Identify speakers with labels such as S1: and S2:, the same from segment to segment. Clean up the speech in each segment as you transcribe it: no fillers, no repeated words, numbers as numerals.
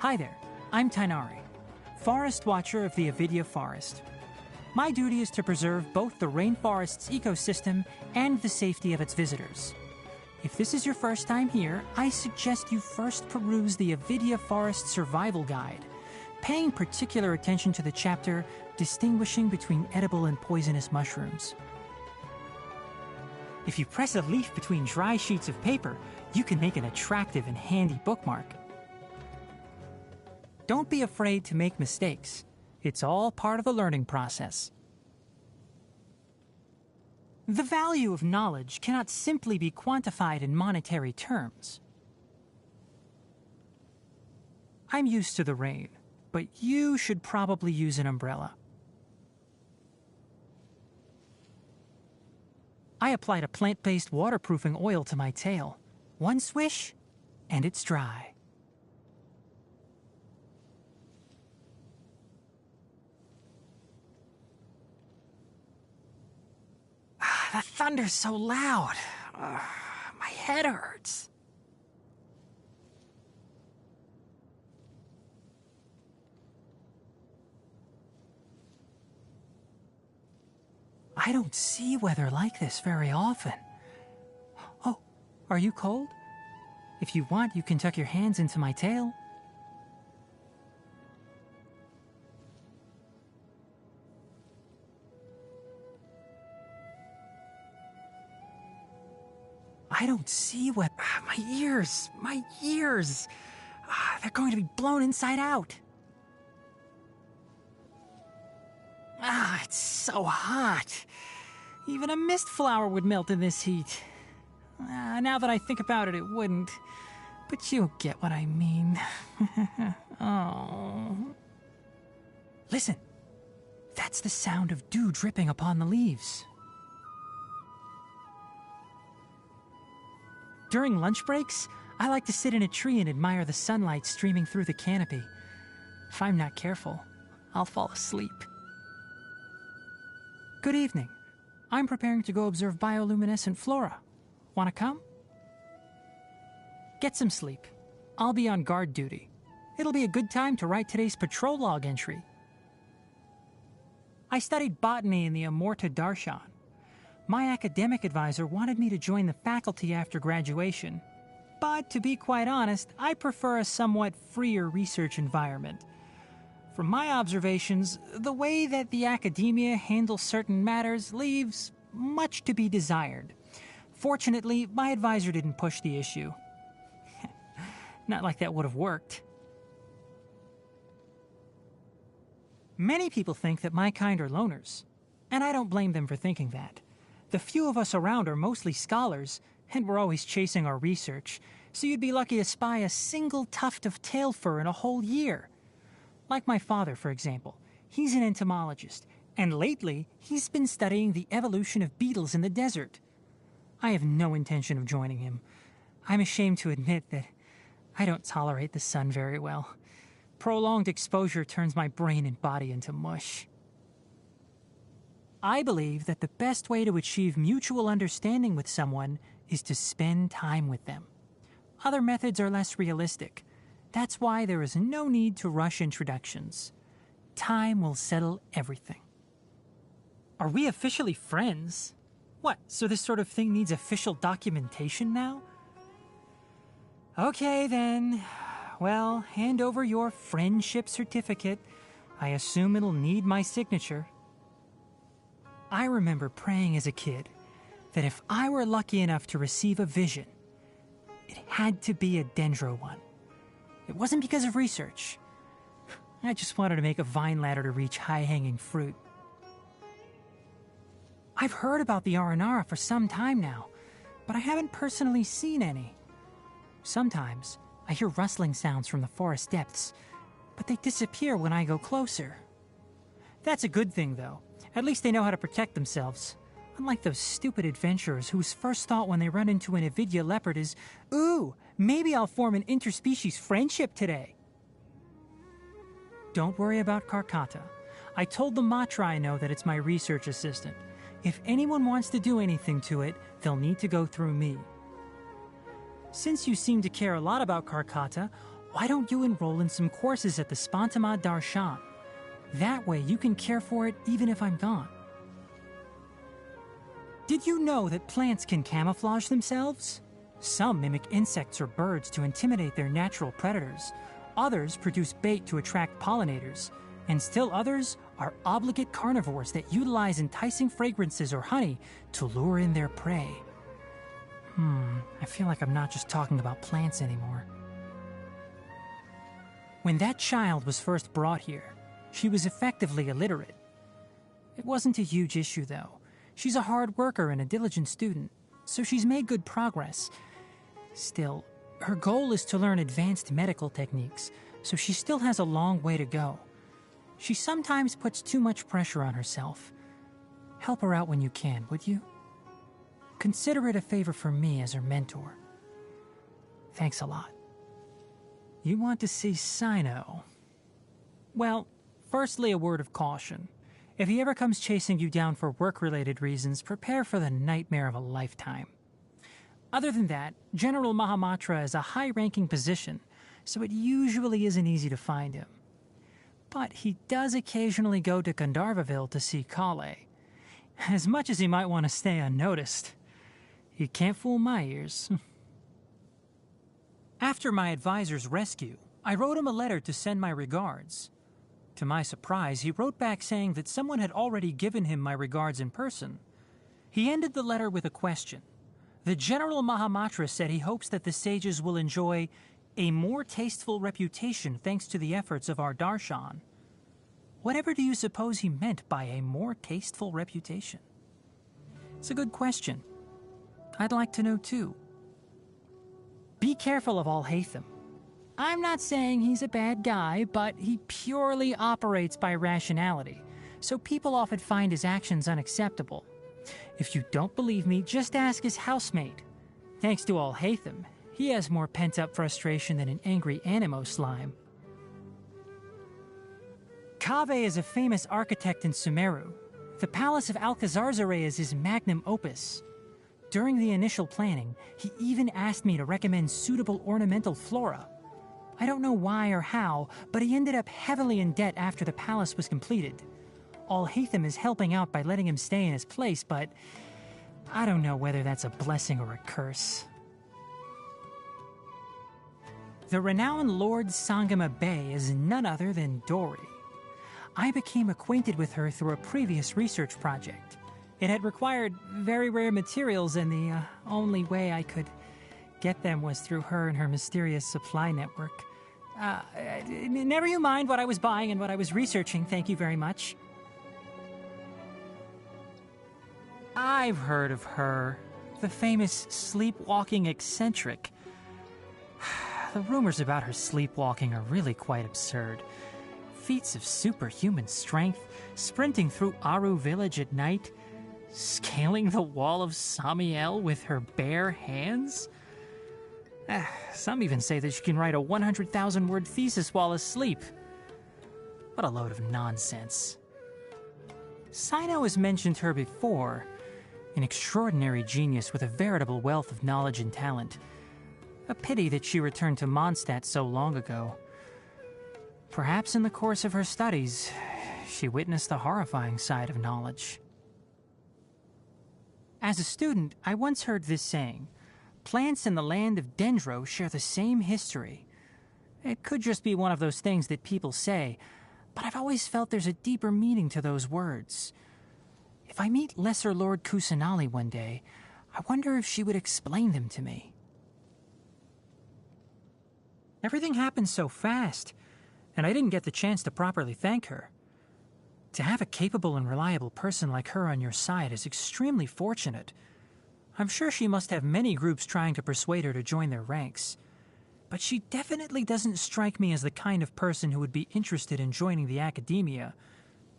S1: Hi there, I'm Tighnari, Forest Watcher of the Avidya Forest. My duty is to preserve both the rainforest's ecosystem and the safety of its visitors. If this is your first time here, I suggest you first peruse the Avidya Forest Survival Guide, paying particular attention to the chapter distinguishing between edible and poisonous mushrooms. If you press a leaf between dry sheets of paper, you can make an attractive and handy bookmark. Don't be afraid to make mistakes. It's all part of the learning process. The value of knowledge cannot simply be quantified in monetary terms. I'm used to the rain, but you should probably use an umbrella. I applied a plant-based waterproofing oil to my tail. One swish, and it's dry. The thunder's so loud. My head hurts. I don't see weather like this very often. Oh, are you cold? If you want, you can tuck your hands into my tail. I don't see what... My ears! They're going to be blown inside out. It's so hot. Even a mist flower would melt in this heat. Now that I think about it, it wouldn't. But you'll get what I mean. Oh. Listen. That's the sound of dew dripping upon the leaves. During lunch breaks, I like to sit in a tree and admire the sunlight streaming through the canopy. If I'm not careful, I'll fall asleep. Good evening. I'm preparing to go observe bioluminescent flora. Wanna come? Get some sleep. I'll be on guard duty. It'll be a good time to write today's patrol log entry. I studied botany in the Amurta Darshan. My academic advisor wanted me to join the faculty after graduation. But to be quite honest, I prefer a somewhat freer research environment. From my observations, the way that the academia handles certain matters leaves much to be desired. Fortunately, my advisor didn't push the issue. Not like that would have worked. Many people think that my kind are loners, and I don't blame them for thinking that. The few of us around are mostly scholars, and we're always chasing our research, so you'd be lucky to spy a single tuft of tail fur in a whole year. Like my father, for example. He's an entomologist, and lately he's been studying the evolution of beetles in the desert. I have no intention of joining him. I'm ashamed to admit that I don't tolerate the sun very well. Prolonged exposure turns my brain and body into mush. I believe that the best way to achieve mutual understanding with someone is to spend time with them. Other methods are less realistic. That's why there is no need to rush introductions. Time will settle everything. Are we officially friends? What, so this sort of thing needs official documentation now? Okay then. Well, hand over your friendship certificate. I assume it'll need my signature. I remember praying as a kid that if I were lucky enough to receive a vision, it had to be a dendro one. It wasn't because of research. I just wanted to make a vine ladder to reach high-hanging fruit. I've heard about the Aranara for some time now, but I haven't personally seen any. Sometimes I hear rustling sounds from the forest depths, but they disappear when I go closer. That's a good thing, though. At least they know how to protect themselves. Unlike those stupid adventurers whose first thought when they run into an Avidya leopard is, "Ooh, maybe I'll form an interspecies friendship today." Don't worry about Karkata. I told the Matra I know that it's my research assistant. If anyone wants to do anything to it, they'll need to go through me. Since you seem to care a lot about Karkata, Why don't you enroll in some courses at the Spantama Darshan? That way you can care for it even if I'm gone. Did you know that plants can camouflage themselves? Some mimic insects or birds to intimidate their natural predators. Others produce bait to attract pollinators. And still others are obligate carnivores that utilize enticing fragrances or honey to lure in their prey. I feel like I'm not just talking about plants anymore. When that child was first brought here, she was effectively illiterate. It wasn't a huge issue, though. She's a hard worker and a diligent student, so she's made good progress. Still, her goal is to learn advanced medical techniques, so she still has a long way to go. She sometimes puts too much pressure on herself. Help her out when you can, would you? Consider it a favor for me as her mentor. Thanks a lot. You want to see Sino? Well, firstly, a word of caution. If he ever comes chasing you down for work-related reasons, prepare for the nightmare of a lifetime. Other than that, General Mahamatra is a high-ranking position, so it usually isn't easy to find him. But he does occasionally go to Gandharvaville to see Kale. As much as he might want to stay unnoticed, he can't fool my ears. After my advisor's rescue, I wrote him a letter to send my regards. To my surprise, he wrote back saying that someone had already given him my regards in person. He ended the letter with a question. The General Mahamatra said he hopes that the sages will enjoy a more tasteful reputation thanks to the efforts of our darshan. Whatever do you suppose he meant by a more tasteful reputation? It's a good question. I'd like to know too. Be careful of Alhaitham. I'm not saying he's a bad guy, but he purely operates by rationality, so people often find his actions unacceptable. If you don't believe me, just ask his housemate. Thanks to Alhaitham, he has more pent-up frustration than an angry animo slime. Kaveh is a famous architect in Sumeru. The Palace of Alcazarzaray is his magnum opus. During the initial planning, he even asked me to recommend suitable ornamental flora. I don't know why or how, but he ended up heavily in debt after the palace was completed. Alhaitham is helping out by letting him stay in his place, but I don't know whether that's a blessing or a curse. The renowned Lord Sangama Bey is none other than Dori. I became acquainted with her through a previous research project. It had required very rare materials, and the only way I could get them was through her and her mysterious supply network. Never you mind what I was buying and what I was researching, thank you very much. I've heard of her. The famous sleepwalking eccentric. The rumors about her sleepwalking are really quite absurd. Feats of superhuman strength, sprinting through Aru village at night, scaling the wall of Samiel with her bare hands. Some even say that she can write a 100,000-word thesis while asleep. What a load of nonsense. Sino has mentioned her before. An extraordinary genius with a veritable wealth of knowledge and talent. A pity that she returned to Mondstadt so long ago. Perhaps in the course of her studies, she witnessed the horrifying side of knowledge. As a student, I once heard this saying, plants in the land of Dendro share the same history. It could just be one of those things that people say, but I've always felt there's a deeper meaning to those words. If I meet Lesser Lord Kusanali one day, I wonder if she would explain them to me. Everything happened so fast, and I didn't get the chance to properly thank her. To have a capable and reliable person like her on your side is extremely fortunate. I'm sure she must have many groups trying to persuade her to join their ranks. But she definitely doesn't strike me as the kind of person who would be interested in joining the academia,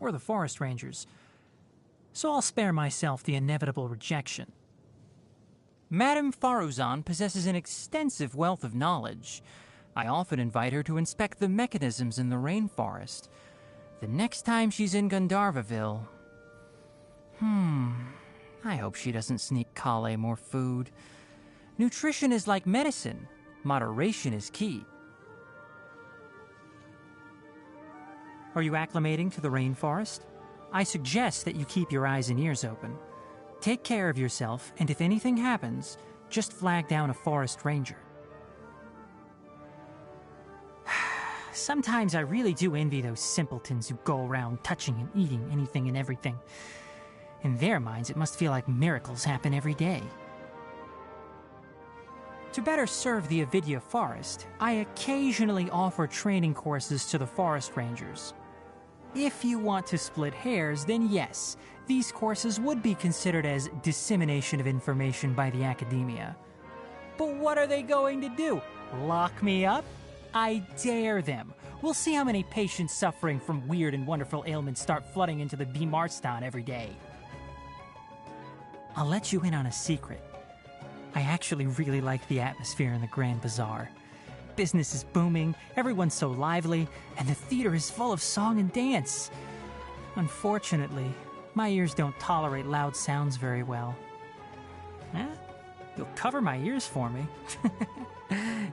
S1: or the forest rangers. So I'll spare myself the inevitable rejection. Madame Faruzan possesses an extensive wealth of knowledge. I often invite her to inspect the mechanisms in the rainforest. The next time she's in Gandharvaville... I hope she doesn't sneak Kale more food. Nutrition is like medicine. Moderation is key. Are you acclimating to the rainforest? I suggest that you keep your eyes and ears open. Take care of yourself, and if anything happens, just flag down a forest ranger. Sometimes I really do envy those simpletons who go around touching and eating anything and everything. In their minds, it must feel like miracles happen every day. To better serve the Avidya forest, I occasionally offer training courses to the forest rangers. If you want to split hairs, then yes, these courses would be considered as dissemination of information by the academia. But what are they going to do? Lock me up? I dare them. We'll see how many patients suffering from weird and wonderful ailments start flooding into the Bimarstan every day. I'll let you in on a secret. I actually really like the atmosphere in the Grand Bazaar. Business is booming, everyone's so lively, and the theater is full of song and dance. Unfortunately, my ears don't tolerate loud sounds very well. You'll cover my ears for me?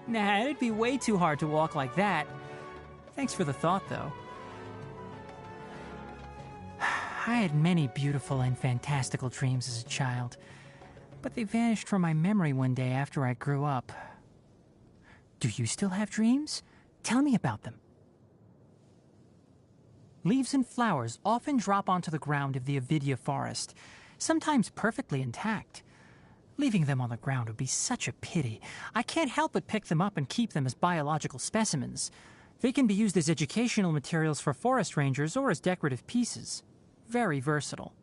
S1: Nah, it'd be way too hard to walk like that. Thanks for the thought, though. I had many beautiful and fantastical dreams as a child, but they vanished from my memory one day after I grew up. Do you still have dreams? Tell me about them. Leaves and flowers often drop onto the ground of the Avidya forest, sometimes perfectly intact. Leaving them on the ground would be such a pity. I can't help but pick them up and keep them as biological specimens. They can be used as educational materials for forest rangers or as decorative pieces. Very versatile.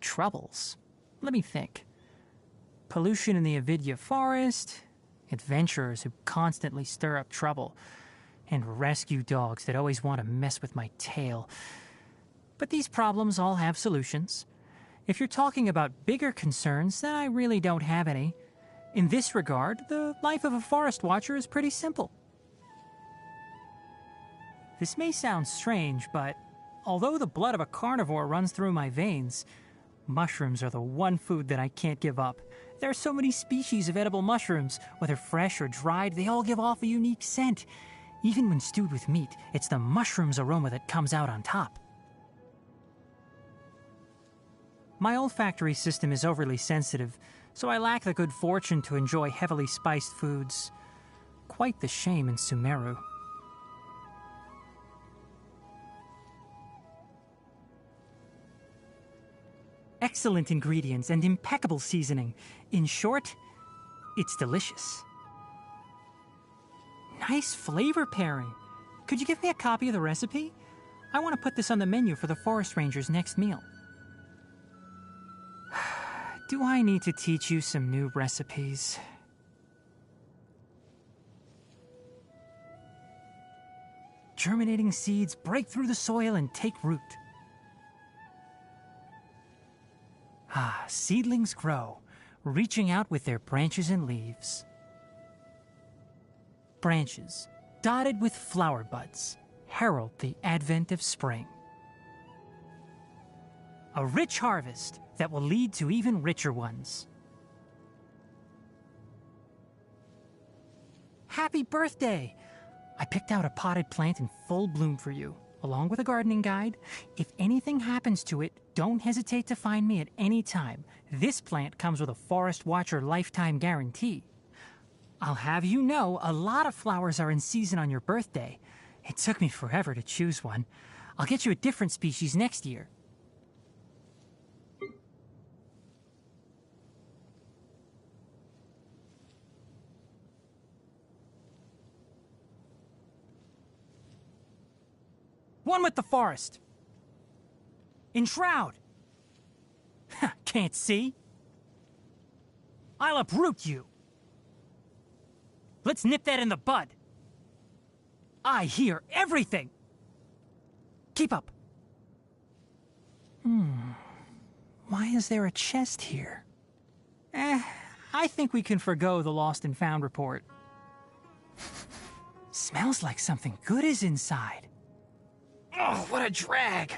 S1: Troubles? Let me think. Pollution in the Avidya forest, adventurers who constantly stir up trouble, and rescue dogs that always want to mess with my tail. But these problems all have solutions. If you're talking about bigger concerns, then I really don't have any. In this regard, the life of a forest watcher is pretty simple. This may sound strange, but although the blood of a carnivore runs through my veins, mushrooms are the one food that I can't give up. There are so many species of edible mushrooms. Whether fresh or dried, they all give off a unique scent. Even when stewed with meat, it's the mushroom's aroma that comes out on top. My olfactory system is overly sensitive, so I lack the good fortune to enjoy heavily spiced foods. Quite the shame in Sumeru. Excellent ingredients and impeccable seasoning. In short, it's delicious. Nice flavor pairing. Could you give me a copy of the recipe? I want to put this on the menu for the forest ranger's next meal. Do I need to teach you some new recipes? Germinating seeds break through the soil and take root. Seedlings grow, reaching out with their branches and leaves. Branches, dotted with flower buds, herald the advent of spring. A rich harvest that will lead to even richer ones. Happy birthday! I picked out a potted plant in full bloom for you, along with a gardening guide. If anything happens to it, don't hesitate to find me at any time. This plant comes with a Forest Watcher lifetime guarantee. I'll have you know, a lot of flowers are in season on your birthday. It took me forever to choose one. I'll get you a different species next year. One with the forest. Enshroud. Can't see? I'll uproot you. Let's nip that in the bud. I hear everything. Keep up. Why is there a chest here? I think we can forgo the lost and found report. Smells like something good is inside. Oh, what a drag.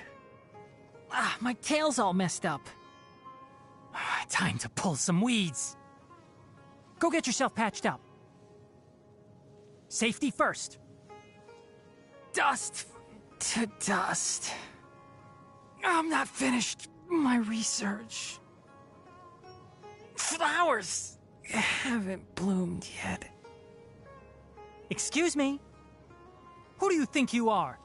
S1: My tail's all messed up. Time to pull some weeds. Go get yourself patched up. Safety first. Dust to dust. I'm not finished my research. Flowers haven't bloomed yet. Excuse me? Who do you think you are?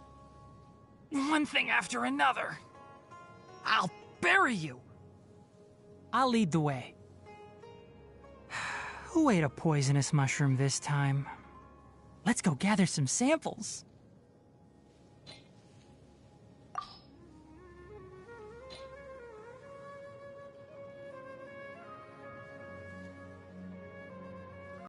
S1: One thing after another. I'll bury you. I'll lead the way. Who ate a poisonous mushroom this time? Let's go gather some samples.